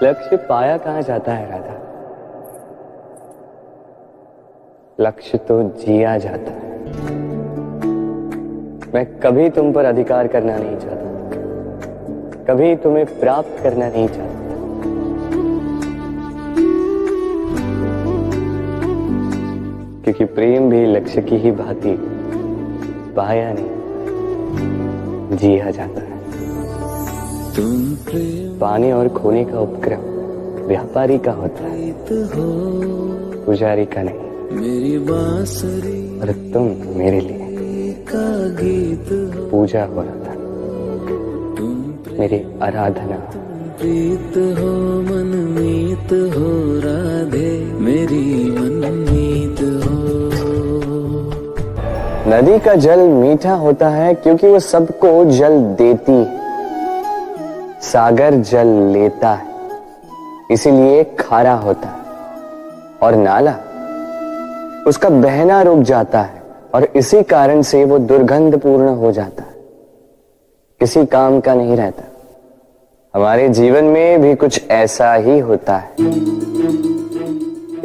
लक्ष्य पाया कहाँ जाता है राधा? लक्ष्य तो जिया जाता है। मैं कभी तुम पर अधिकार करना नहीं चाहता, कभी तुम्हें प्राप्त करना नहीं चाहता। क्योंकि प्रेम भी लक्ष्य की ही भांति पाया नहीं, जिया जाता है। पाने और खोने का उपक्रम व्यापारी का होता है, पुजारी का नहीं। मेरी बांसुरी और तुम मेरे लिए का गीत पूजा हो रहा था, मेरी आराधना। प्रीत हो मनमीत हो राधे, मेरी मनमीत हो। नदी का जल मीठा होता है क्योंकि वो सबको जल देती है। सागर जल लेता है, इसीलिए खारा होता है। और नाला उसका बहना रुक जाता है और इसी कारण से वो दुर्गंधपूर्ण हो जाता है, किसी काम का नहीं रहता। हमारे जीवन में भी कुछ ऐसा ही होता है।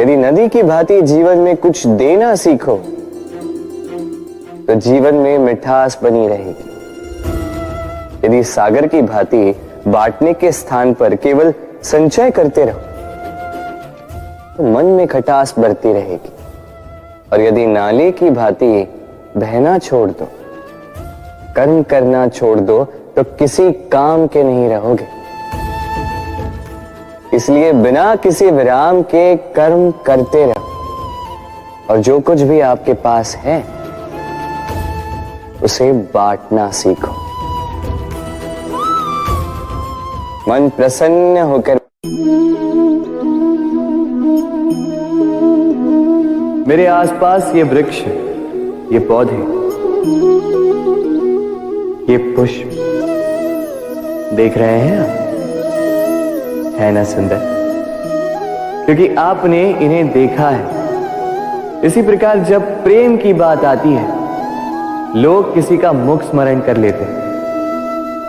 यदि नदी की भांति जीवन में कुछ देना सीखो तो जीवन में मिठास बनी रहेगी। यदि सागर की भांति बांटने के स्थान पर केवल संचय करते रहो तो मन में खटास बढ़ती रहेगी। और यदि नाले की भांति बहना छोड़ दो, कर्म करना छोड़ दो तो किसी काम के नहीं रहोगे। इसलिए बिना किसी विराम के कर्म करते रहो और जो कुछ भी आपके पास है उसे बांटना सीखो। मन प्रसन्न होकर मेरे आसपास ये वृक्ष, ये पौधे, ये पुष्प देख रहे हैं आप? है ना सुंदर? क्योंकि आपने इन्हें देखा है। इसी प्रकार जब प्रेम की बात आती है, लोग किसी का मुख स्मरण कर लेते हैं।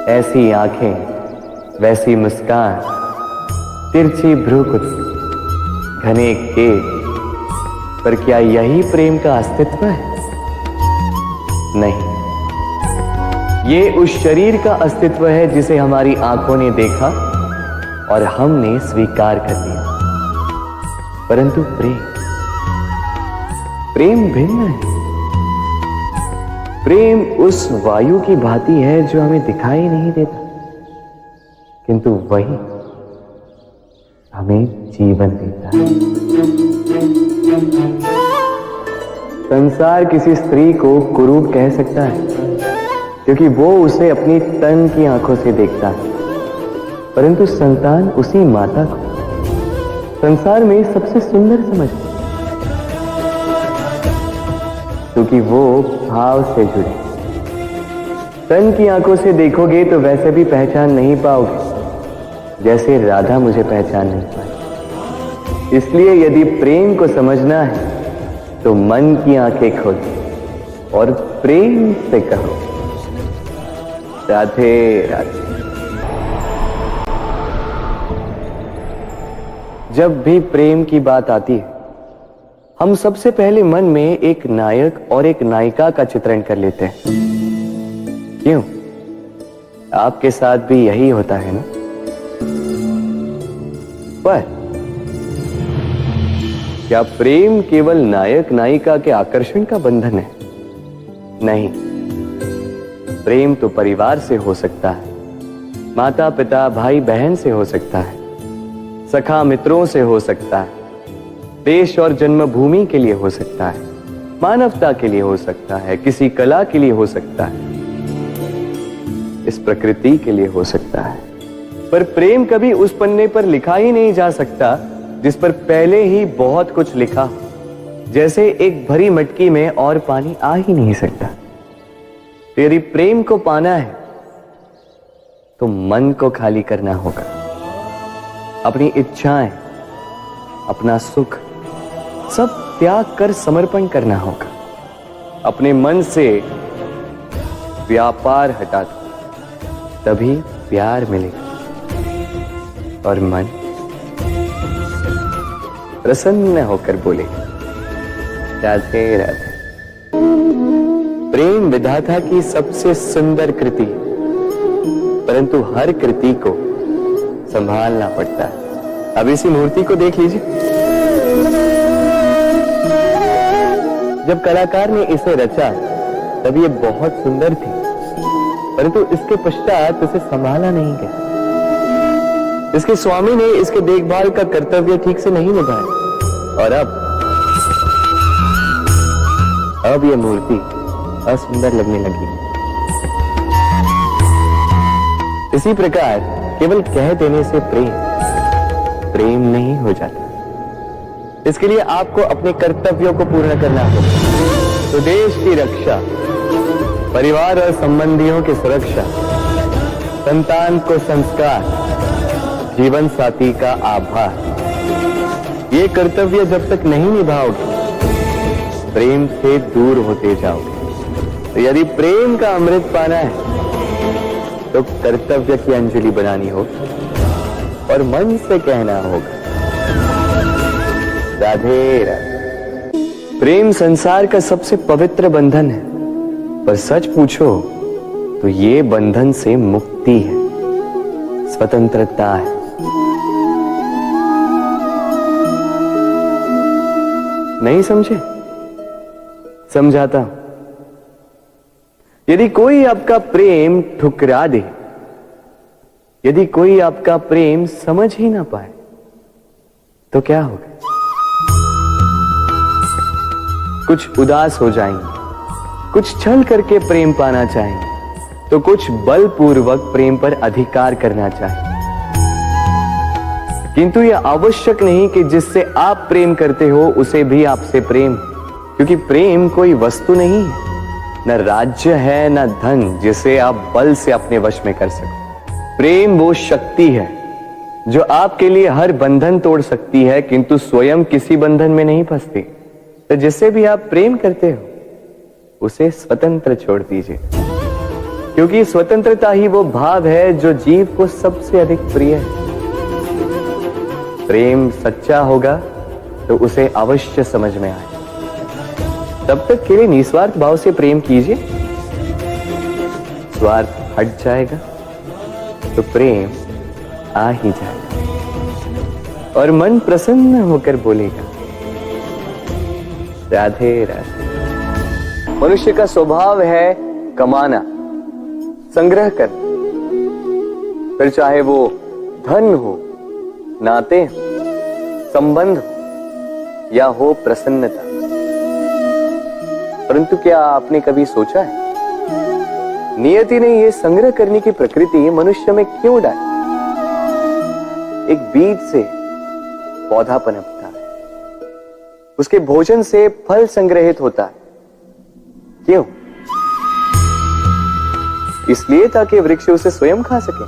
ऐसी आंखें, वैसी मुस्कान, तिरछी भ्रूकुटी, घने केश, पर क्या यही प्रेम का अस्तित्व है? नहीं, ये उस शरीर का अस्तित्व है जिसे हमारी आंखों ने देखा और हमने स्वीकार कर लिया। परंतु प्रेम भिन्न है। प्रेम उस वायु की भांति है जो हमें दिखाई नहीं देता, किंतु वही हमें जीवन देता है। संसार किसी स्त्री को कुरूप कह सकता है क्योंकि वो उसे अपनी तन की आंखों से देखता है, परंतु संतान उसी माता को संसार में सबसे सुंदर समझती है क्योंकि वो भाव से जुड़े। तन की आंखों से देखोगे तो वैसे भी पहचान नहीं पाओगे जैसे राधा मुझे पहचान नहीं पाई। इसलिए यदि प्रेम को समझना है तो मन की आंखें खोलो और प्रेम से कहो राधे राधे। जब भी प्रेम की बात आती है, हम सबसे पहले मन में एक नायक और एक नायिका का चित्रण कर लेते हैं। क्यों? आपके साथ भी यही होता है ना? पर क्या प्रेम केवल नायक नायिका के आकर्षण का बंधन है? नहीं, प्रेम तो परिवार से हो सकता है, माता पिता भाई बहन से हो सकता है, सखा मित्रों से हो सकता है, देश और जन्मभूमि के लिए हो सकता है, मानवता के लिए हो सकता है, किसी कला के लिए हो सकता है, इस प्रकृति के लिए हो सकता है। पर प्रेम कभी उस पन्ने पर लिखा ही नहीं जा सकता जिस पर पहले ही बहुत कुछ लिखा हो। जैसे एक भरी मटकी में और पानी आ ही नहीं सकता। तो यदि प्रेम को पाना है तो मन को खाली करना होगा। अपनी इच्छाएं, अपना सुख सब त्याग कर समर्पण करना होगा। अपने मन से व्यापार हटा दो, तभी प्यार मिलेगा और मन प्रसन्न होकर बोले, राधे राधे। प्रेम विधाता की सबसे सुंदर कृति, परंतु हर कृति को संभालना पड़ता है। अब इसी मूर्ति को देख लीजिए। जब कलाकार ने इसे रचा तब ये बहुत सुंदर थी, परंतु इसके पश्चात इसे संभाला नहीं गया। इसके स्वामी ने इसके देखभाल का कर्तव्य ठीक से नहीं निभाया और अब यह मूर्ति असुंदर लगने लगी। इसी प्रकार केवल कह देने से प्रेम नहीं हो जाता। इसके लिए आपको अपने कर्तव्यों को पूर्ण करना होगा। तो देश की रक्षा, परिवार और संबंधियों की सुरक्षा, संतान को संस्कार, जीवन साथी का आभार, ये कर्तव्य जब तक नहीं निभाओगे प्रेम से दूर होते जाओगे। तो यदि प्रेम का अमृत पाना है तो कर्तव्य की अंजलि बनानी होगी और मन से कहना होगा, राधे राधे। प्रेम संसार का सबसे पवित्र बंधन है, पर सच पूछो तो ये बंधन से मुक्ति है, स्वतंत्रता है। नहीं समझे? समझाता हूं। यदि कोई आपका प्रेम ठुकरा दे, यदि कोई आपका प्रेम समझ ही ना पाए तो क्या होगा? कुछ उदास हो जाएंगे, कुछ छल करके प्रेम पाना चाहेंगे, तो कुछ बलपूर्वक प्रेम पर अधिकार करना चाहेंगे। किंतु यह आवश्यक नहीं कि जिससे आप प्रेम करते हो उसे भी आपसे प्रेम, क्योंकि प्रेम कोई वस्तु नहीं है, न राज्य है, न धन जिसे आप बल से अपने वश में कर सको। प्रेम वो शक्ति है जो आपके लिए हर बंधन तोड़ सकती है, किंतु स्वयं किसी बंधन में नहीं फंसती। तो जिससे भी आप प्रेम करते हो उसे स्वतंत्र छोड़ दीजिए, क्योंकि स्वतंत्रता ही वो भाव है जो जीव को सबसे अधिक प्रिय है। प्रेम सच्चा होगा तो उसे अवश्य समझ में आए। तब तक के लिए निस्वार्थ भाव से प्रेम कीजिए, स्वार्थ हट जाएगा तो प्रेम आ ही जाएगा और मन प्रसन्न होकर बोलेगा, राधे राधे। मनुष्य का स्वभाव है कमाना, संग्रह करना, फिर चाहे वो धन हो, नाते हो, संबंध हो या हो प्रसन्नता। परंतु क्या आपने कभी सोचा है नियति ने यह संग्रह करने की प्रकृति मनुष्य में क्यों डाली? एक बीज से पौधा पनपता है, उसके भोजन से फल संग्रहित होता है। क्यों? इसलिए ताकि वृक्ष उसे स्वयं खा सके?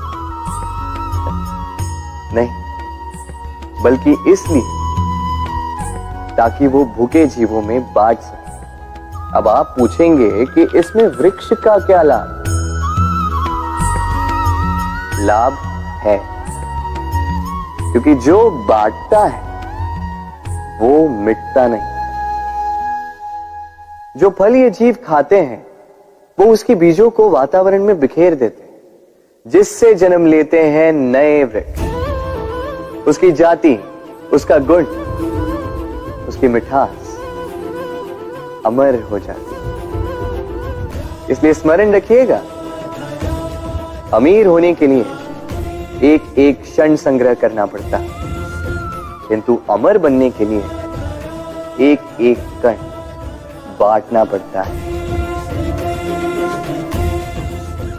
नहीं, बल्कि इसलिए ताकि वो भूखे जीवों में बांट सके। अब आप पूछेंगे कि इसमें वृक्ष का क्या लाभ? लाभ है, क्योंकि जो बांटता है वो मिटता नहीं। जो फल ये जीव खाते हैं वो उसकी बीजों को वातावरण में बिखेर देते हैं, जिससे जन्म लेते हैं नए वृक्ष। उसकी जाति, उसका गुण, उसकी मिठास अमर हो जाती है। इसलिए स्मरण रखिएगा, अमीर होने के लिए एक एक क्षण संग्रह करना पड़ता है, किंतु अमर बनने के लिए एक एक कण बांटना पड़ता है।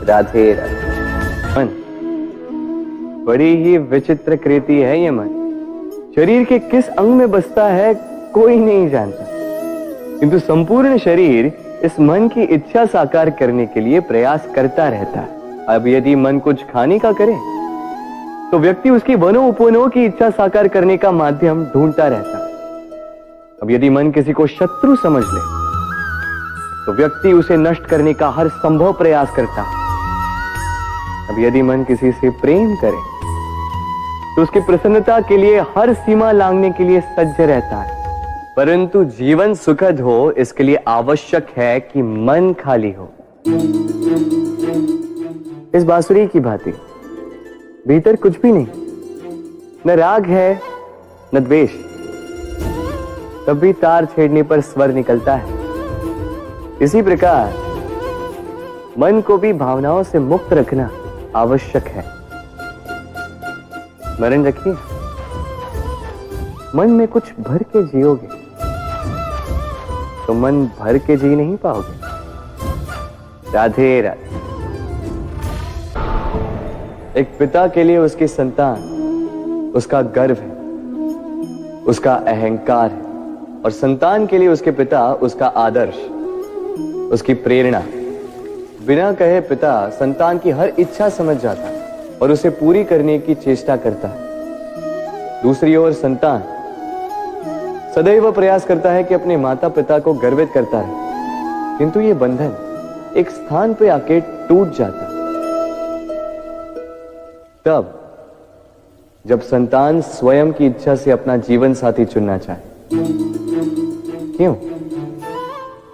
राधे राधे। मन बड़ी ही विचित्र कृति है ये मन। शरीर के किस अंग में बसता है कोई नहीं जानता, किंतु संपूर्ण शरीर इस मन की इच्छा साकार करने के लिए प्रयास करता रहता है। अब यदि मन कुछ खाने का करे तो व्यक्ति उसकी वनो उपवनों की इच्छा साकार करने का माध्यम ढूंढता रहता है। अब यदि मन किसी को शत्रु समझ ले तो व्यक्ति उसे नष्ट करने का हर संभव प्रयास करता है। अब यदि मन किसी से प्रेम करे तो उसकी प्रसन्नता के लिए हर सीमा लांघने के लिए सज्ज रहता है। परंतु जीवन सुखद हो इसके लिए आवश्यक है कि मन खाली हो। इस बांसुरी की भांति भीतर कुछ भी नहीं, न राग है न द्वेष, तब भी तार छेड़ने पर स्वर निकलता है। इसी प्रकार मन को भी भावनाओं से मुक्त रखना आवश्यक है। स्मरण रखिए, मन में कुछ भर के जियोगे तो मन भर के जी नहीं पाओगे। राधे राधे। एक पिता के लिए उसकी संतान उसका गर्व है, उसका अहंकार है, और संतान के लिए उसके पिता उसका आदर्श, उसकी प्रेरणा। बिना कहे पिता संतान की हर इच्छा समझ जाता है और उसे पूरी करने की चेष्टा करता है। दूसरी ओर संतान सदैव प्रयास करता है कि अपने माता पिता को गर्वित करता रहे, किंतु ये बंधन एक स्थान पे आके टूट जाता है। तब जब संतान स्वयं की इच्छा से अपना जीवन साथी चुनना चाहे। क्यों?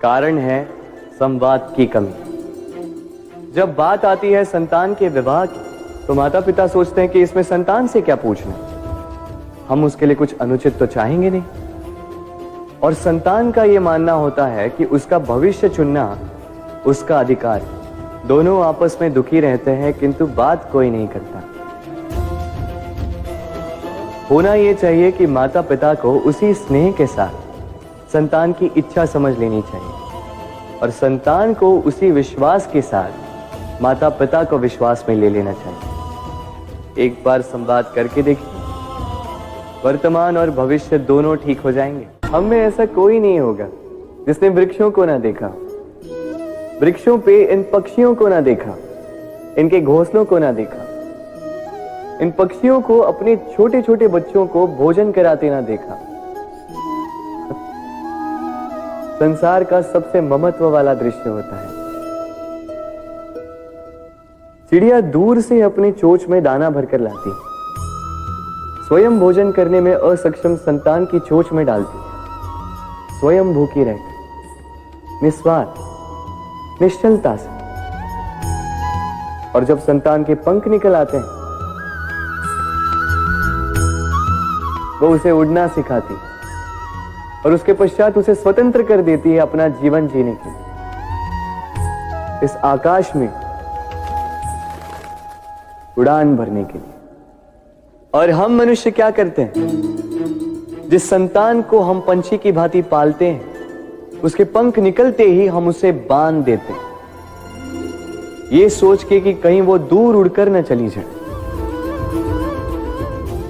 कारण है संवाद की कमी। जब बात आती है संतान के विवाह की, तो माता पिता सोचते हैं कि इसमें संतान से क्या पूछना, हम उसके लिए कुछ अनुचित तो चाहेंगे नहीं। और संतान का यह मानना होता है कि उसका भविष्य चुनना उसका अधिकार है। दोनों आपस में दुखी रहते हैं, किंतु बात कोई नहीं करता। होना यह चाहिए कि माता पिता को उसी स्नेह के साथ संतान की इच्छा समझ लेनी चाहिए, और संतान को उसी विश्वास के साथ माता पिता को विश्वास में ले लेना चाहिए। एक बार संवाद करके देखिए, वर्तमान और भविष्य दोनों ठीक हो जाएंगे। हम में ऐसा कोई नहीं होगा जिसने वृक्षों को ना देखा, वृक्षों पे इन पक्षियों को ना देखा, इनके घोंसलों को ना देखा, इन पक्षियों को अपने छोटे छोटे बच्चों को भोजन कराते ना देखा। संसार का सबसे ममत्व वाला दृश्य होता है। चिड़िया दूर से अपनी चोंच में दाना भरकर लाती, स्वयं भोजन करने में असक्षम संतान की चोंच में डालती, स्वयं भूखी रहकर निस्वार्थ निश्चलता से। और जब संतान के पंख निकल आते हैं, वो उसे उड़ना सिखाती और उसके पश्चात उसे स्वतंत्र कर देती है अपना जीवन जीने के लिए, इस आकाश में उड़ान भरने के लिए। और हम मनुष्य क्या करते हैं? जिस संतान को हम पंछी की भांति पालते हैं, उसके पंख निकलते ही हम उसे बांध देते हैं, ये सोच के कि कहीं वो दूर उड़कर न चली जाए।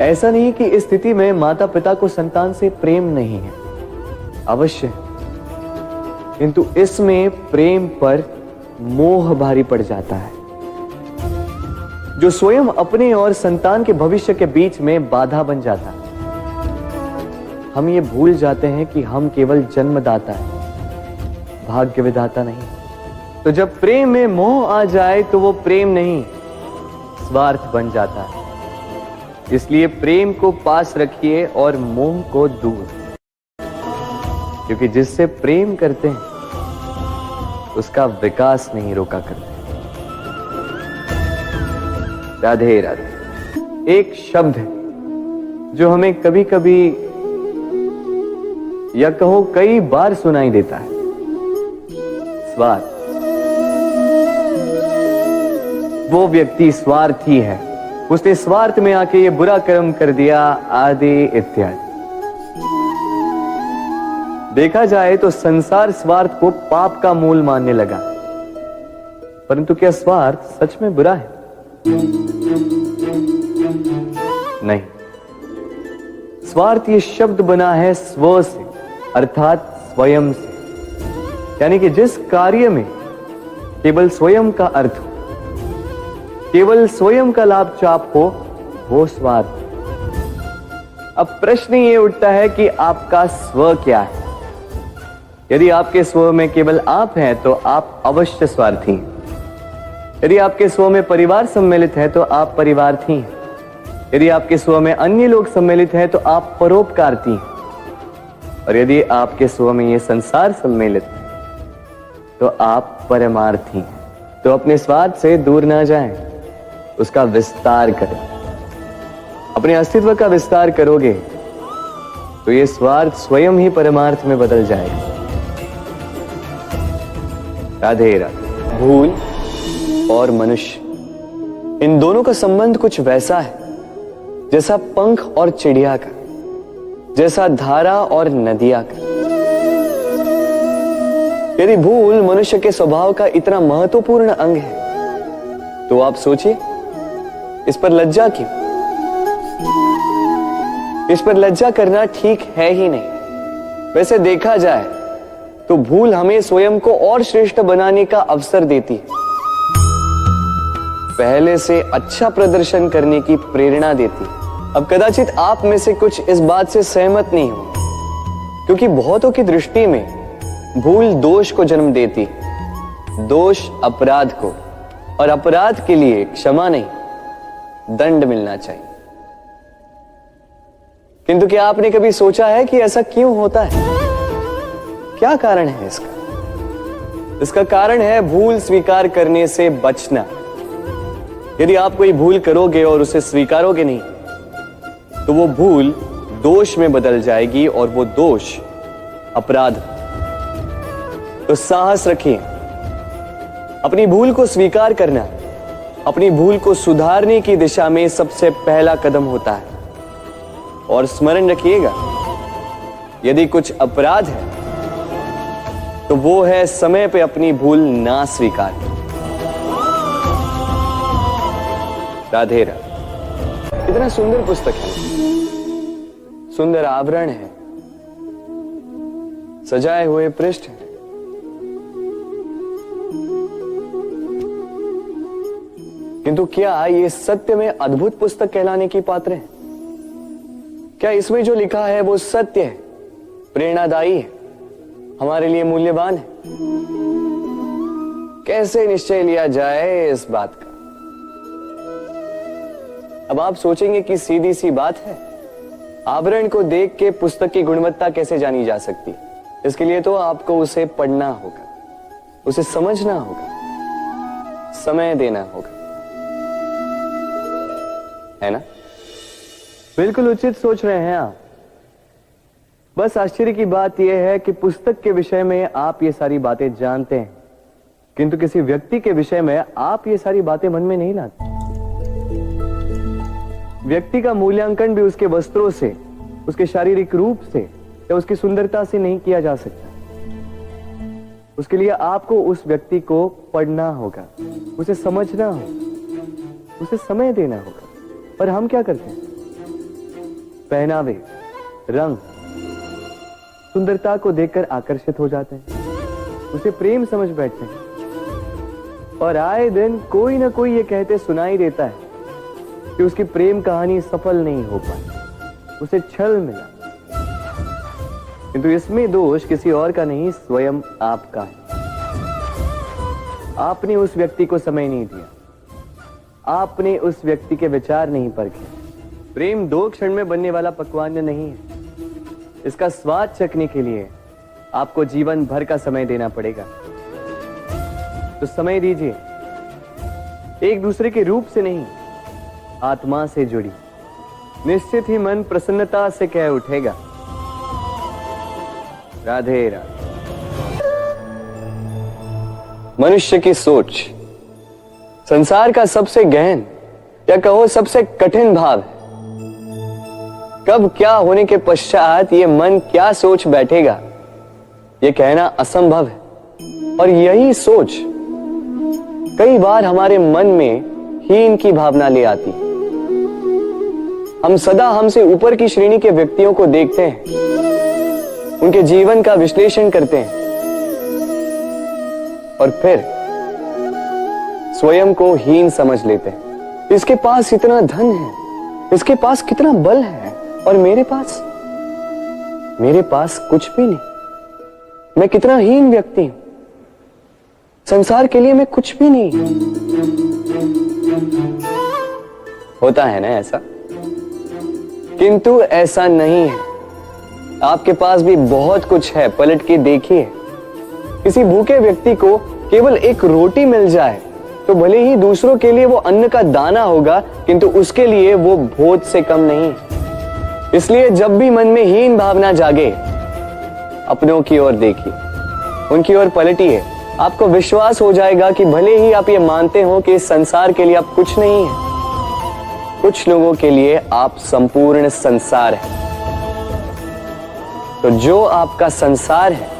ऐसा नहीं कि इस स्थिति में माता पिता को संतान से प्रेम नहीं है, अवश्य है, किंतु इसमें प्रेम पर मोह भारी पड़ जाता है, जो स्वयं अपने और संतान के भविष्य के बीच में बाधा बन जाता है। हम ये भूल जाते हैं कि हम केवल जन्मदाता हैं, भाग्य विधाता नहीं। तो जब प्रेम में मोह आ जाए तो वो प्रेम नहीं, स्वार्थ बन जाता है। इसलिए प्रेम को पास रखिए और मोह को दूर, क्योंकि जिससे प्रेम करते हैं उसका विकास नहीं रोका करते। राधे राधे। एक शब्द है जो हमें कभी कभी या कहो कई बार सुनाई देता है, स्वार्थ। वो व्यक्ति स्वार्थी है, उसने स्वार्थ में आके ये बुरा कर्म कर दिया, आदि इत्यादि। देखा जाए तो संसार स्वार्थ को पाप का मूल मानने लगा, परंतु क्या स्वार्थ सच में बुरा है? नहीं। स्वार्थ ये शब्द बना है स्व से, अर्थात स्वयं से, यानी कि जिस कार्य में केवल स्वयं का अर्थ हो, केवल स्वयं का लाभ चाप हो, वो स्वार्थ। अब प्रश्न ये उठता है कि आपका स्व क्या है? यदि आपके स्व में केवल आप हैं तो आप अवश्य स्वार्थी हैं। यदि आपके स्व में परिवार सम्मिलित है तो आप परिवार्थी हैं। यदि आपके स्व में अन्य लोग सम्मिलित हैं तो आप परोपकारती हैं, और यदि आपके स्व में ये संसार सम्मिलित है तो आप परमार्थी हैं। तो अपने स्वार्थ से दूर ना जाएं, उसका विस्तार करें। अपने अस्तित्व का विस्तार करोगे तो ये स्वार्थ स्वयं ही परमार्थ में बदल जाएगा। राधे राधे। भूल और मनुष्य, इन दोनों का संबंध कुछ वैसा है जैसा पंख और चिड़िया का, जैसा धारा और नदिया का। यदि भूल मनुष्य के स्वभाव का इतना महत्वपूर्ण अंग है तो आप सोचिए, इस पर लज्जा क्यों? इस पर लज्जा करना ठीक है ही नहीं। वैसे देखा जाए तो भूल हमें स्वयं को और श्रेष्ठ बनाने का अवसर देती है, पहले से अच्छा प्रदर्शन करने की प्रेरणा देती है। अब कदाचित आप में से कुछ इस बात से सहमत नहीं हो, क्योंकि बहुतों की दृष्टि में भूल दोष को जन्म देती है, दोष अपराध को, और अपराध के लिए क्षमा नहीं दंड मिलना चाहिए। किंतु क्या आपने कभी सोचा है कि ऐसा क्यों होता है? क्या कारण है इसका? इसका कारण है भूल स्वीकार करने से बचना। यदि आप कोई भूल करोगे और उसे स्वीकारोगे नहीं तो वो भूल दोष में बदल जाएगी, और वो दोष अपराध। तो साहस रखिए, अपनी भूल को स्वीकार करना अपनी भूल को सुधारने की दिशा में सबसे पहला कदम होता है। और स्मरण रखिएगा, यदि कुछ अपराध है तो वो है समय पे अपनी भूल ना स्वीकार। राधे राधे। इतना सुंदर पुस्तक है, सुंदर आवरण है, सजाए हुए पृष्ठ है, किंतु क्या ये सत्य में अद्भुत पुस्तक कहलाने की पात्र है? क्या इसमें जो लिखा है वो सत्य है, प्रेरणादायी है, हमारे लिए मूल्यवान है? कैसे निश्चय लिया जाए इस बात का? अब आप सोचेंगे कि सीधी सी बात है, आवरण को देख के पुस्तक की गुणवत्ता कैसे जानी जा सकती? इसके लिए तो आपको उसे पढ़ना होगा, उसे समझना होगा, समय देना होगा, है ना? बिल्कुल उचित सोच रहे हैं आप। बस आश्चर्य की बात यह है कि पुस्तक के विषय में आप ये सारी बातें जानते हैं, किंतु किसी व्यक्ति के विषय में आप ये सारी बातें मन में नहीं लाते। व्यक्ति का मूल्यांकन भी उसके वस्त्रों से, उसके शारीरिक रूप से या उसकी सुंदरता से नहीं किया जा सकता। उसके लिए आपको उस व्यक्ति को पढ़ना होगा, उसे समझना होगा, उसे समय देना होगा। पर हम क्या करते हैं? पहनावे, रंग, सुंदरता को देखकर आकर्षित हो जाते हैं, उसे प्रेम समझ बैठते हैं, और आए दिन कोई ना कोई ये कहते सुनाई देता है कि उसकी प्रेम कहानी सफल नहीं हो पाई, उसे छल मिला। किंतु इसमें दोष किसी और का नहीं, स्वयं आपका है। आपने उस व्यक्ति को समय नहीं दिया, आपने उस व्यक्ति के विचार नहीं परखे। प्रेम 2 क्षण में बनने वाला पकवान नहीं है, इसका स्वाद चखने के लिए आपको जीवन भर का समय देना पड़ेगा। तो समय दीजिए, एक दूसरे के रूप से नहीं, आत्मा से जुड़ी, निश्चित ही मन प्रसन्नता से कह उठेगा, राधे राधे। मनुष्य की सोच संसार का सबसे गहन या कहो सबसे कठिन भाव है। कब क्या होने के पश्चात ये मन क्या सोच बैठेगा, ये कहना असंभव है। और यही सोच कई बार हमारे मन में हीन की भावना ले आती। हम सदा हमसे ऊपर की श्रेणी के व्यक्तियों को देखते हैं, उनके जीवन का विश्लेषण करते हैं, और फिर स्वयं को हीन समझ लेते हैं। इसके पास इतना धन है, इसके पास कितना बल है, और मेरे पास कुछ भी नहीं। मैं कितना हीन व्यक्ति हूं, संसार के लिए मैं कुछ भी नहीं। होता है ना ऐसा? किंतु ऐसा नहीं है। आपके पास भी बहुत कुछ है, पलट के देखिए। किसी भूखे व्यक्ति को केवल एक रोटी मिल जाए तो भले ही दूसरों के लिए वो अन्न का दाना होगा, किंतु उसके लिए वो भोज से कम नहीं। इसलिए जब भी मन में हीन भावना जागे, अपनों की ओर देखिए, उनकी ओर पलटिए। आपको विश्वास हो जाएगा कि भले ही आप ये मानते हो कि इस संसार के लिए आप कुछ नहीं है, कुछ लोगों के लिए आप संपूर्ण संसार है। तो जो आपका संसार है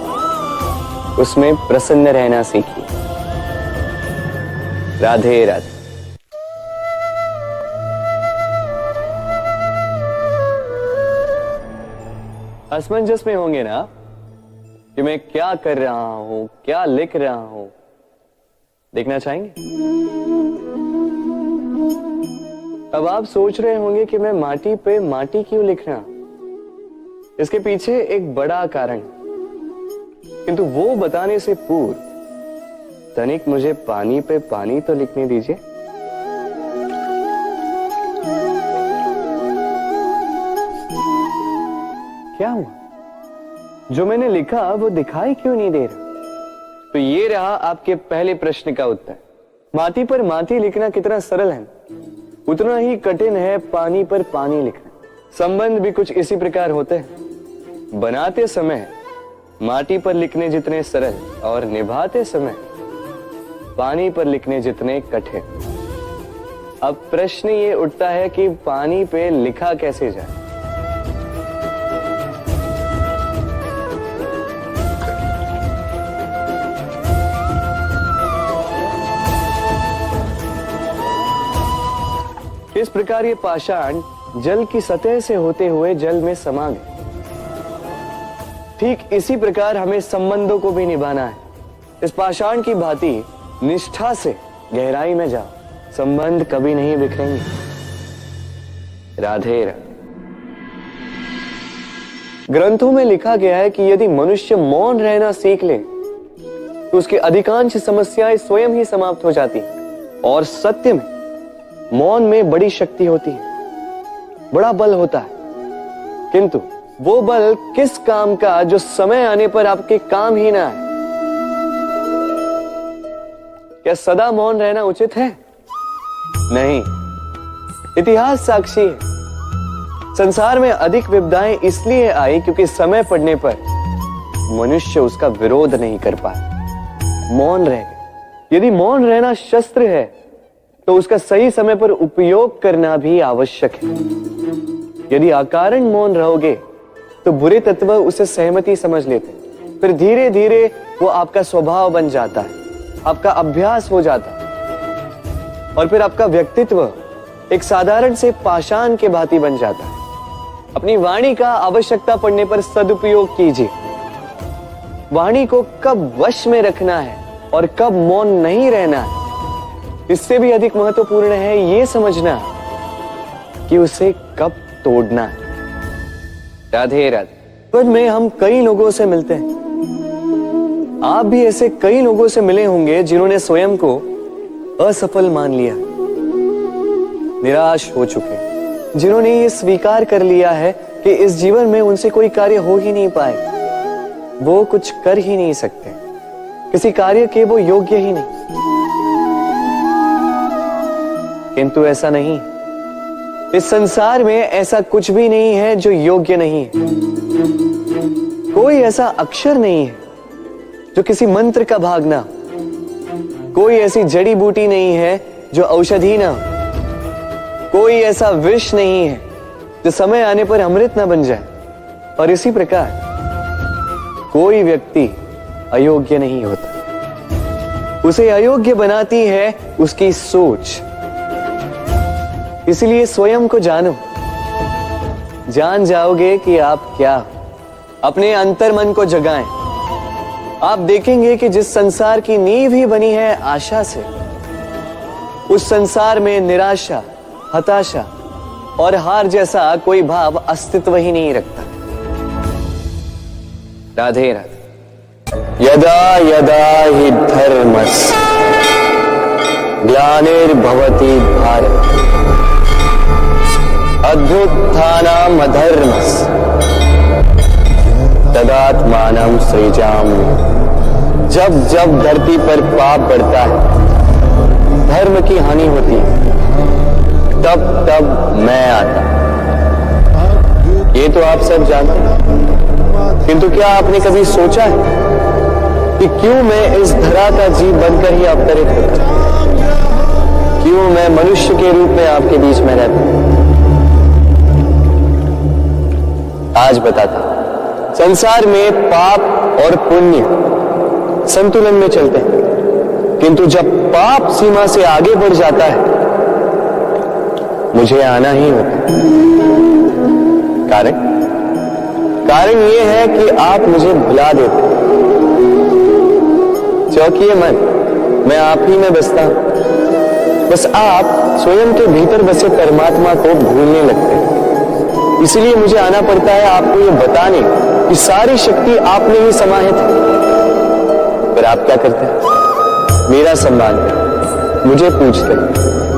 उसमें प्रसन्न रहना सीखिए। राधे राधे। असमंजस में होंगे ना कि मैं क्या कर रहा हूं, क्या लिख रहा हूं, देखना चाहेंगे? अब आप सोच रहे होंगे कि मैं माटी पे माटी क्यों लिख रहा हूं। इसके पीछे एक बड़ा कारण, किंतु वो बताने से पूर्व तनिक मुझे पानी पे पानी तो लिखने दीजिए। क्या हुआ? जो मैंने लिखा वो दिखाई क्यों नहीं दे रहा? तो ये रहा आपके पहले प्रश्न का उत्तर। माटी पर माटी लिखना कितना सरल है, उतना ही कठिन है पानी पर पानी लिखना। संबंध भी कुछ इसी प्रकार होते हैं। बनाते समय माटी पर लिखने जितने सरल और निभाते समय पानी पर लिखने जितने कठिन। अब प्रश्न ये उठता है कि पानी पे लिखा कैसे जाए। इस प्रकार ये पाषाण जल की सतह से होते हुए जल में समा गए। ठीक इसी प्रकार हमें संबंधों को भी निभाना है। इस पाषाण की भांति निष्ठा से गहराई में जाओ, संबंध कभी नहीं बिखरेंगे। राधे राधे। ग्रंथों में लिखा गया है कि यदि मनुष्य मौन रहना सीख ले तो उसकी अधिकांश समस्याएं स्वयं ही समाप्त हो जाती हैं। और सत्य में मौन में बड़ी शक्ति होती है, बड़ा बल होता है, किंतु वो बल किस काम का जो समय आने पर आपके काम ही ना आए। क्या सदा मौन रहना उचित है? नहीं। इतिहास साक्षी है। संसार में अधिक विपदाएं इसलिए आई क्योंकि समय पड़ने पर मनुष्य उसका विरोध नहीं कर पाया, मौन रह गए। यदि मौन रहना शस्त्र है तो उसका सही समय पर उपयोग करना भी आवश्यक है। यदि अकारण मौन रहोगे तो बुरे तत्व उसे सहमति समझ लेते, फिर धीरे धीरे वो आपका स्वभाव बन जाता है, आपका अभ्यास हो जाता है, और फिर आपका व्यक्तित्व एक साधारण से पाषाण के भांति बन जाता है। अपनी वाणी का आवश्यकता पड़ने पर सदुपयोग कीजिए। वाणी को कब वश में रखना है और कब मौन नहीं रहना है, इससे भी अधिक महत्वपूर्ण है यह समझना कि उसे कब तोड़ना है। राधे राधे। पर में हम कई लोगों से मिलते हैं। आप भी ऐसे कई लोगों से मिले होंगे जिन्होंने स्वयं को असफल मान लिया, निराश हो चुके, जिन्होंने ये स्वीकार कर लिया है कि इस जीवन में उनसे कोई कार्य हो ही नहीं पाए, वो कुछ कर ही नहीं सकते, किसी कार्य के वो योग्य ही नहीं। किंतु ऐसा नहीं। इस संसार में ऐसा कुछ भी नहीं है जो योग्य नहीं है। कोई ऐसा अक्षर नहीं है जो किसी मंत्र का भाग ना हो। कोई ऐसी जड़ी बूटी नहीं है जो औषधि ना हो। कोई ऐसा विष नहीं है जो समय आने पर अमृत ना बन जाए। और इसी प्रकार कोई व्यक्ति अयोग्य नहीं होता। उसे अयोग्य बनाती है उसकी सोच। इसलिए स्वयं को जानो। जान जाओगे कि आप क्या, अपने अंतर मन को जगाएं। आप देखेंगे कि जिस संसार की नींव ही बनी है आशा से, उस संसार में निराशा, हताशा और हार जैसा कोई भाव अस्तित्व ही नहीं रखता। राधे राधे। यदा यदा हि धर्मस्य ग्लानिर्भवति भारत अध्युत्थानम् अधर्मस् तदात्मानं सृजाम्यहम्। जब जब धरती पर पाप बढ़ता है, धर्म की हानि होती है, तब तब मैं आता। ये तो आप सब जानते हैं, किंतु क्या आपने कभी सोचा है कि क्यों मैं इस धरा का जीव बनकर ही अवतरित होता हूं? क्यों मैं मनुष्य के रूप में आपके बीच में रहता हूं? आज बताता हूं। संसार में पाप और पुण्य संतुलन में चलते हैं, किंतु जब पाप सीमा से आगे बढ़ जाता है, मुझे आना ही होता। कारण यह है कि आप मुझे भुला देते। चौकिए मन, मैं आप ही में बसता हूं। बस आप स्वयं के भीतर बसे परमात्मा को भूलने लगते हैं। इसलिए मुझे आना पड़ता है आपको ये बताने कि सारी शक्ति आप में ही समाहित है। पर आप क्या करते हैं? मेरा सम्मान करते, मुझे पूछते,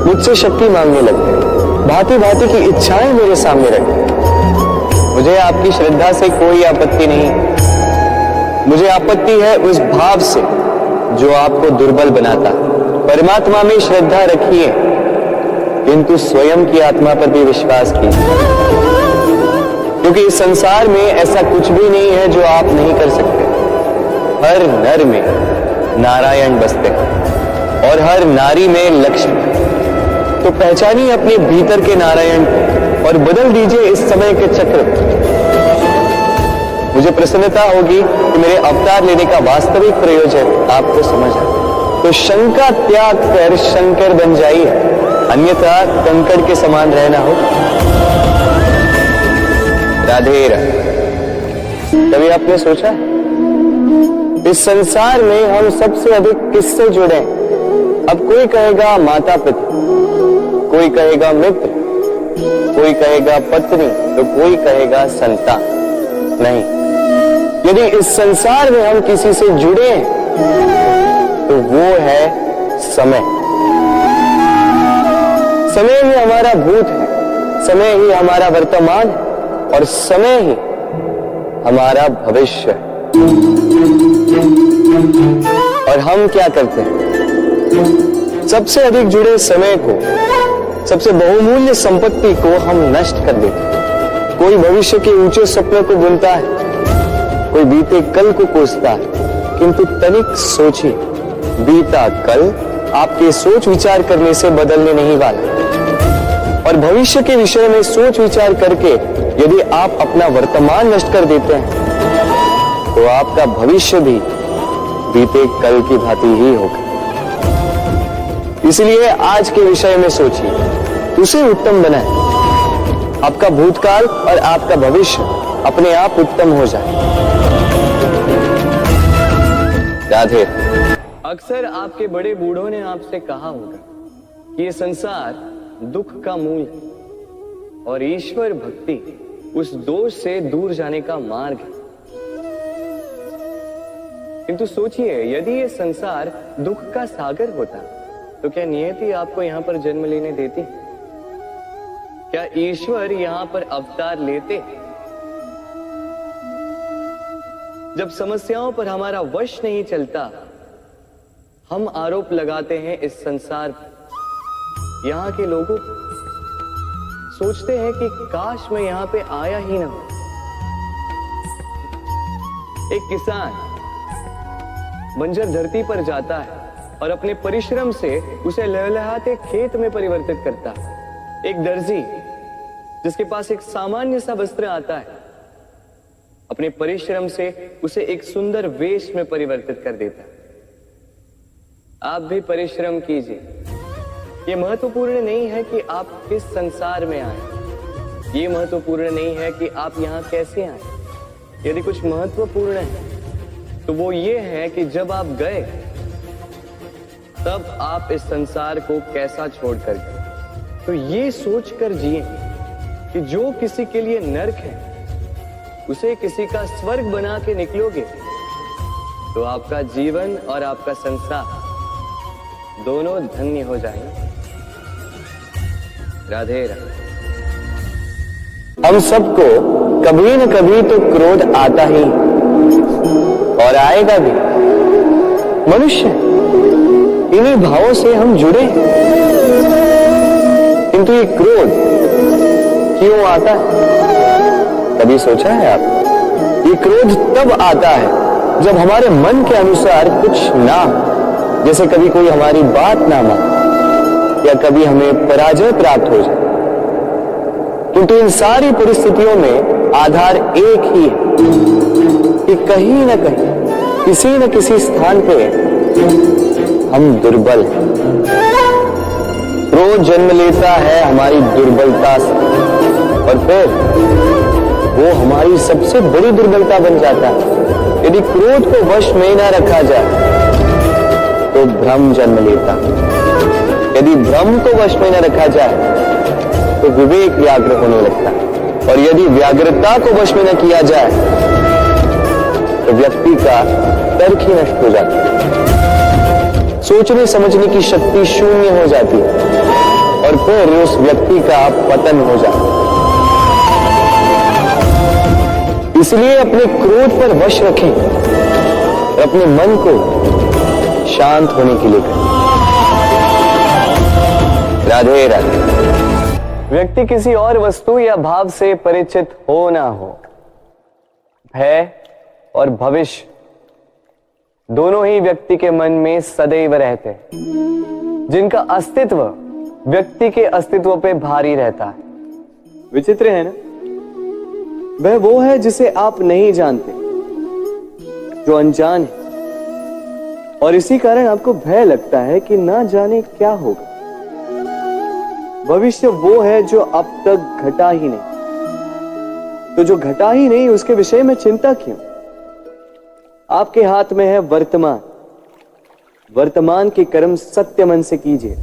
मुझसे शक्ति मांगने लगते, भांति भांति की इच्छाएं मेरे सामने रखते। मुझे आपकी श्रद्धा से कोई आपत्ति नहीं, मुझे आपत्ति है उस भाव से जो आपको दुर्बल बनाता है। परमात्मा में श्रद्धा रखिए, किंतु स्वयं की आत्मा पर भी विश्वास कीजिए, क्योंकि इस संसार में ऐसा कुछ भी नहीं है जो आप नहीं कर सकते। हर नर में नारायण बसते हैं और हर नारी में लक्ष्मी। तो पहचानिए अपने भीतर के नारायण और बदल दीजिए इस समय के चक्र। मुझे प्रसन्नता होगी कि मेरे अवतार लेने का वास्तविक प्रयोजन आपको समझ आए। तो शंका त्याग कर शंकर बन जाइए, अन्यथा कंकड़ के समान रहना हो। राधे राधे। कभी आपने सोचा इस संसार में हम सबसे अधिक किससे जुड़े? अब कोई कहेगा माता पिता, कोई कहेगा मित्र, कोई कहेगा पत्नी, तो कोई कहेगा संतान। नहीं, यदि इस संसार में हम किसी से जुड़े हैं तो वो है समय। समय ही हमारा भूत है, समय ही हमारा वर्तमान है और समय ही हमारा भविष्य है। और हम क्या करते हैं? सबसे अधिक जुड़े समय को, सबसे बहुमूल्य संपत्ति को हम नष्ट कर देते हैं। कोई भविष्य के ऊंचे सपनों को बुनता है, कोई बीते कल को कोसता है, किंतु तनिक सोचिए, बीता कल आपके सोच विचार करने से बदलने नहीं वाला। और भविष्य के विषय में सोच विचार करके यदि आप अपना वर्तमान नष्ट कर देते हैं तो आपका भविष्य भी बीते कल की भांति ही होगा। इसलिए आज के विषय में सोचिए, उसे उत्तम बनाए। आपका भूतकाल और आपका भविष्य अपने आप उत्तम हो जाए। राधे। अक्सर आपके बड़े बूढ़ों ने आपसे कहा होगा कि ये संसार दुख का मूल है और ईश्वर भक्ति उस दोष से दूर जाने का मार्ग है। किंतु सोचिए, यदि ये संसार दुख का सागर होता तो क्या नियति आपको यहां पर जन्म लेने देती? क्या ईश्वर यहां पर अवतार लेते? जब समस्याओं पर हमारा वश नहीं चलता, हम आरोप लगाते हैं इस संसार पर। यहां के लोगों सोचते हैं कि काश मैं यहां पे आया ही ना हो। एक किसान बंजर धरती पर जाता है और अपने परिश्रम से उसे लहलहाते खेत में परिवर्तित करता है। एक दर्जी जिसके पास एक सामान्य सा वस्त्र आता है, अपने परिश्रम से उसे एक सुंदर वेश में परिवर्तित कर देता है। आप भी परिश्रम कीजिए। ये महत्वपूर्ण नहीं है कि आप किस संसार में आए, ये महत्वपूर्ण नहीं है कि आप यहां कैसे आए। यदि कुछ महत्वपूर्ण है तो वो ये है कि जब आप गए तब आप इस संसार को कैसा छोड़कर गए। तो ये सोचकर जिए कि जो किसी के लिए नरक है उसे किसी का स्वर्ग बना के निकलोगे तो आपका जीवन और आपका संसार दोनों धन्य हो जाएंगे। राधे राधे। हम सबको कभी न कभी तो क्रोध आता ही और आएगा भी। मनुष्य इन्हीं भावों से हम जुड़े, किंतु ये क्रोध क्यों आता है? कभी सोचा है आप? ये क्रोध तब आता है जब हमारे मन के अनुसार कुछ ना हो, जैसे कभी कोई हमारी बात ना माने या कभी हमें पराजय प्राप्त हो जाए। किंतु इन सारी परिस्थितियों में आधार एक ही है कि कहीं ना कहीं, किसी न किसी स्थान पे हम दुर्बल हैं। क्रोध जन्म लेता है हमारी दुर्बलता से और फिर वो हमारी सबसे बड़ी दुर्बलता बन जाता है। यदि क्रोध को वश में न रखा जाए तो भ्रम जन्म लेता है। यदि भ्रम को वश में न रखा जाए तो विवेक व्याग्र होने लगता है, और यदि व्याग्रता को वश में न किया जाए तो व्यक्ति का तर्क ही नष्ट हो जाता है, सोचने समझने की शक्ति शून्य हो जाती है और फिर उस व्यक्ति का पतन हो जाता है। इसलिए अपने क्रोध पर वश रखें और अपने मन को शांत होने के लिए करें। राधे राधे। व्यक्ति किसी और वस्तु या भाव से परिचित हो ना हो, भय और भविष्य दोनों ही व्यक्ति के मन में सदैव रहते हैं, जिनका अस्तित्व व्यक्ति के अस्तित्व पे भारी रहता है। विचित्र है ना? वह वो है जिसे आप नहीं जानते, जो अनजान है, और इसी कारण आपको भय लगता है कि ना जाने क्या होगा। भविष्य वो है जो अब तक घटा ही नहीं, तो जो घटा ही नहीं उसके विषय में चिंता क्यों? आपके हाथ में है वर्तमान। वर्तमान के कर्म सत्य मन से कीजिए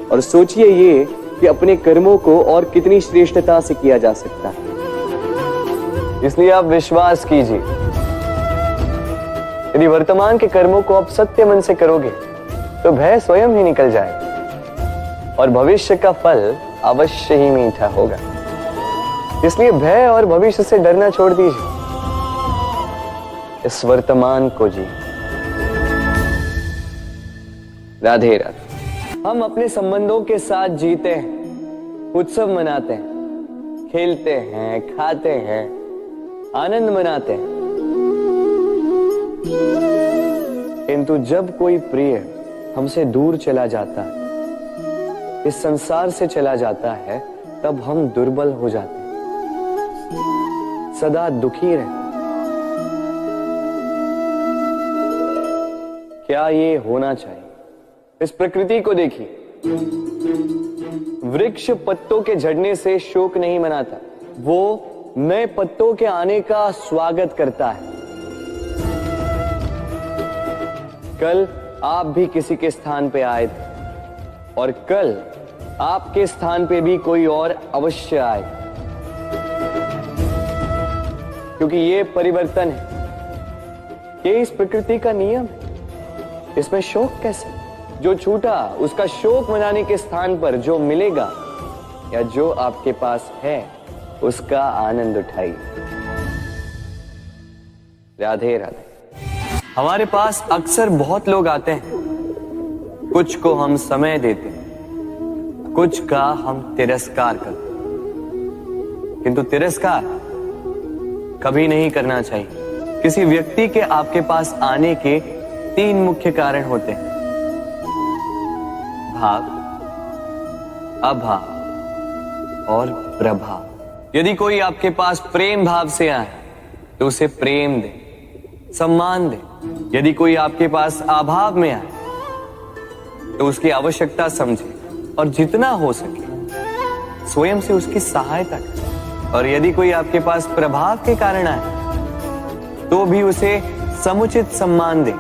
और सोचिए ये कि अपने कर्मों को और कितनी श्रेष्ठता से किया जा सकता है। इसलिए आप विश्वास कीजिए, यदि वर्तमान के कर्मों को आप सत्य मन से करोगे तो भय स्वयं ही निकल जाएगा और भविष्य का फल अवश्य ही मीठा होगा। इसलिए भय और भविष्य से डरना छोड़ दीजिए, इस वर्तमान को जी। राधे राधे। हम अपने संबंधों के साथ जीते हैं, उत्सव मनाते हैं, खेलते हैं, खाते हैं, आनंद मनाते हैं, किंतु जब कोई प्रिय हमसे दूर चला जाता है, इस संसार से चला जाता है, तब हम दुर्बल हो जाते हैं, सदा दुखी रहते। क्या ये होना चाहिए? इस प्रकृति को देखिए। वृक्ष पत्तों के झड़ने से शोक नहीं मनाता, वो नए पत्तों के आने का स्वागत करता है। कल आप भी किसी के स्थान पे आए थे और कल आपके स्थान पे भी कोई और अवश्य आए, क्योंकि ये परिवर्तन है, ये इस प्रकृति का नियम है। इसमें शोक कैसे? जो छूटा उसका शोक मनाने के स्थान पर जो मिलेगा या जो आपके पास है उसका आनंद उठाइए। राधे राधे। हमारे पास अक्सर बहुत लोग आते हैं, कुछ को हम समय देते हैं, कुछ का हम तिरस्कार करते हैं, किंतु तिरस्कार कभी नहीं करना चाहिए। किसी व्यक्ति के आपके पास आने के 3 मुख्य कारण होते हैं: भाव, अभाव और प्रभाव। यदि कोई आपके पास प्रेम भाव से आए तो उसे प्रेम दे, सम्मान दे। यदि कोई आपके पास अभाव में आए तो उसकी आवश्यकता समझे और जितना हो सके स्वयं से उसकी सहायता करें। और यदि कोई आपके पास प्रभाव के कारण आए तो भी उसे समुचित सम्मान दे।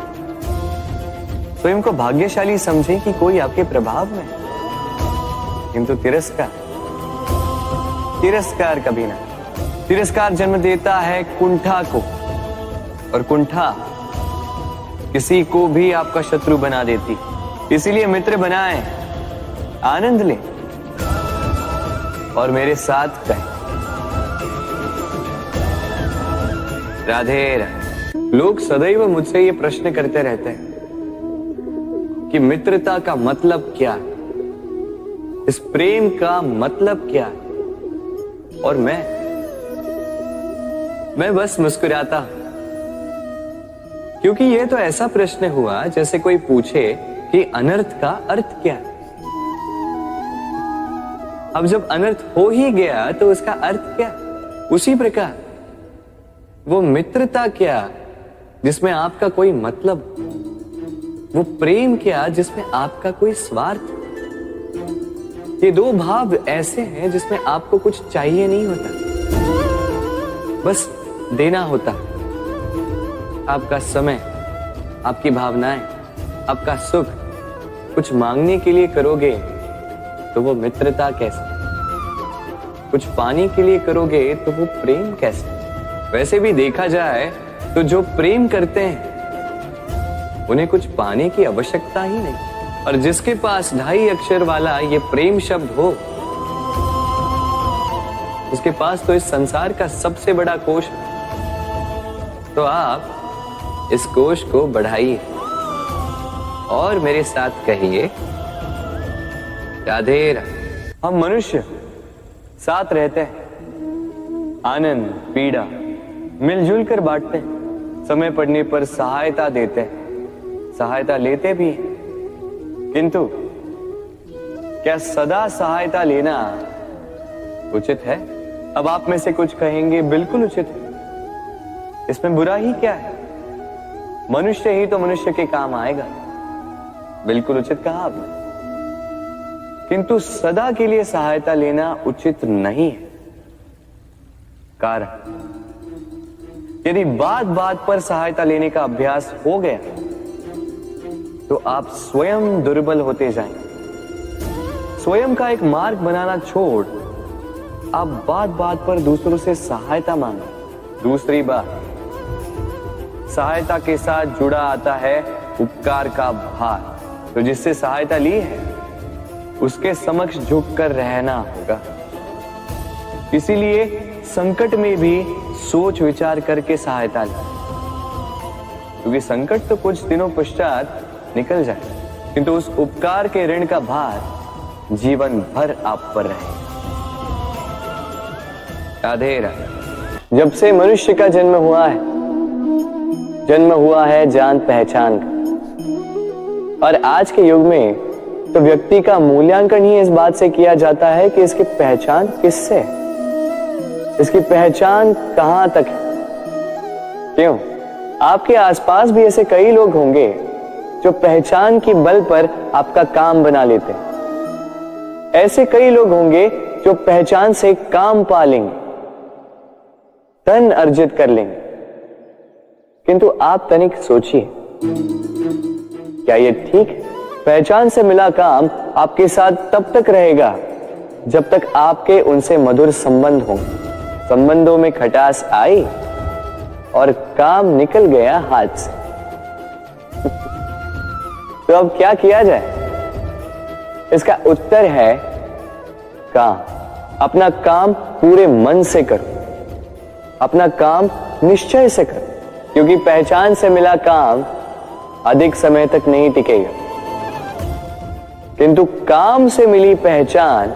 स्वयं को भाग्यशाली समझें कि कोई आपके प्रभाव में है, किंतु तिरस्कार कभी ना। तिरस्कार जन्म देता है कुंठा को, और कुंठा किसी को भी आपका शत्रु बना देती। इसीलिए मित्र बनाएं, आनंद लें और मेरे साथ कहें, राधे राधे। लोग सदैव मुझसे ये प्रश्न करते रहते हैं कि मित्रता का मतलब क्या है, इस प्रेम का मतलब क्या है, और मैं बस मुस्कुराता हूं, क्योंकि ये तो ऐसा प्रश्न हुआ जैसे कोई पूछे कि अनर्थ का अर्थ क्या है। अब जब अनर्थ हो ही गया तो उसका अर्थ क्या? उसी प्रकार वो मित्रता क्या जिसमें आपका कोई मतलब, वो प्रेम क्या जिसमें आपका कोई स्वार्थ। ये दो भाव ऐसे हैं जिसमें आपको कुछ चाहिए नहीं होता, बस देना होता। आपका समय, आपकी भावनाएं, आपका सुख कुछ मांगने के लिए करोगे तो वो मित्रता कैसे? कुछ पाने के लिए करोगे तो वो प्रेम कैसे? वैसे भी देखा जाए तो जो प्रेम करते हैं उन्हें कुछ पाने की आवश्यकता ही नहीं, और जिसके पास 2.5 अक्षर वाला ये प्रेम शब्द हो, उसके पास तो इस संसार का सबसे बड़ा कोश है। तो आप इस कोश को बढ़ाइए और मेरे साथ कहिए राधे राधे। हम मनुष्य साथ रहते हैं, आनंद पीड़ा मिलजुल कर बांटते हैं, समय पड़ने पर सहायता देते हैं, सहायता लेते भी हैं। किंतु क्या सदा सहायता लेना उचित है? अब आप में से कुछ कहेंगे बिल्कुल उचित है, इसमें बुरा ही क्या है, मनुष्य ही तो मनुष्य के काम आएगा। बिल्कुल उचित कहा आपने, किंतु सदा के लिए सहायता लेना उचित नहीं है। कारण यदि बात बात पर सहायता लेने का अभ्यास हो गया तो आप स्वयं दुर्बल होते जाएंगे। स्वयं का एक मार्ग बनाना छोड़ आप बात बात पर दूसरों से सहायता मांगे। दूसरी बात, सहायता के साथ जुड़ा आता है उपकार का भार। तो जिससे सहायता ली है उसके समक्ष झुककर रहना होगा। इसीलिए संकट में भी सोच विचार करके सहायता लें, क्योंकि संकट तो कुछ दिनों पश्चात निकल जाए, किंतु उस उपकार के ऋण का भार जीवन भर आप पर रहे। राधे राधे। जब से मनुष्य का जन्म हुआ है जान पहचान का, और आज के युग में तो व्यक्ति का मूल्यांकन ही इस बात से किया जाता है कि इसकी पहचान किससे है, इसकी पहचान कहां तक है। क्यों? आपके आसपास भी ऐसे कई लोग होंगे जो पहचान की बल पर आपका काम बना लेते हैं। ऐसे कई लोग होंगे जो पहचान से काम पा लेंगे, धन अर्जित कर लेंगे। किंतु आप तनिक सोचिए, क्या ये ठीक है? पहचान से मिला काम आपके साथ तब तक रहेगा जब तक आपके उनसे मधुर संबंध होंगे। संबंधों में खटास आई और काम निकल गया हाथ से। तो अब क्या किया जाए? इसका उत्तर है काम। अपना काम पूरे मन से करो, अपना काम निश्चय से करो, क्योंकि पहचान से मिला काम अधिक समय तक नहीं टिकेगा, किंतु काम से मिली पहचान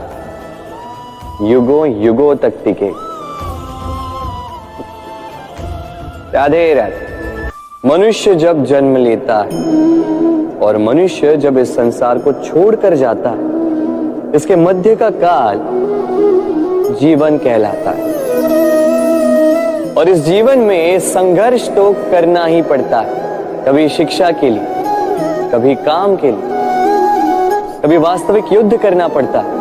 युगों युगों तक टिकेगी। राधे राधे। मनुष्य जब जन्म लेता है और मनुष्य जब इस संसार को छोड़कर जाता है, इसके मध्य का काल जीवन कहलाता है। और इस जीवन में संघर्ष तो करना ही पड़ता है, कभी शिक्षा के लिए, कभी काम के लिए, कभी वास्तविक युद्ध करना पड़ता है।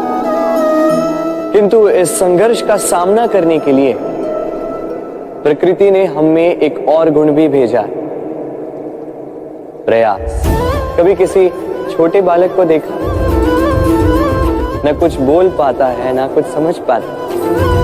किंतु इस संघर्ष का सामना करने के लिए प्रकृति ने हमें एक और गुण भी भेजा, प्रयास। कभी किसी छोटे बालक को देखा, न कुछ बोल पाता है, ना कुछ समझ पाता है,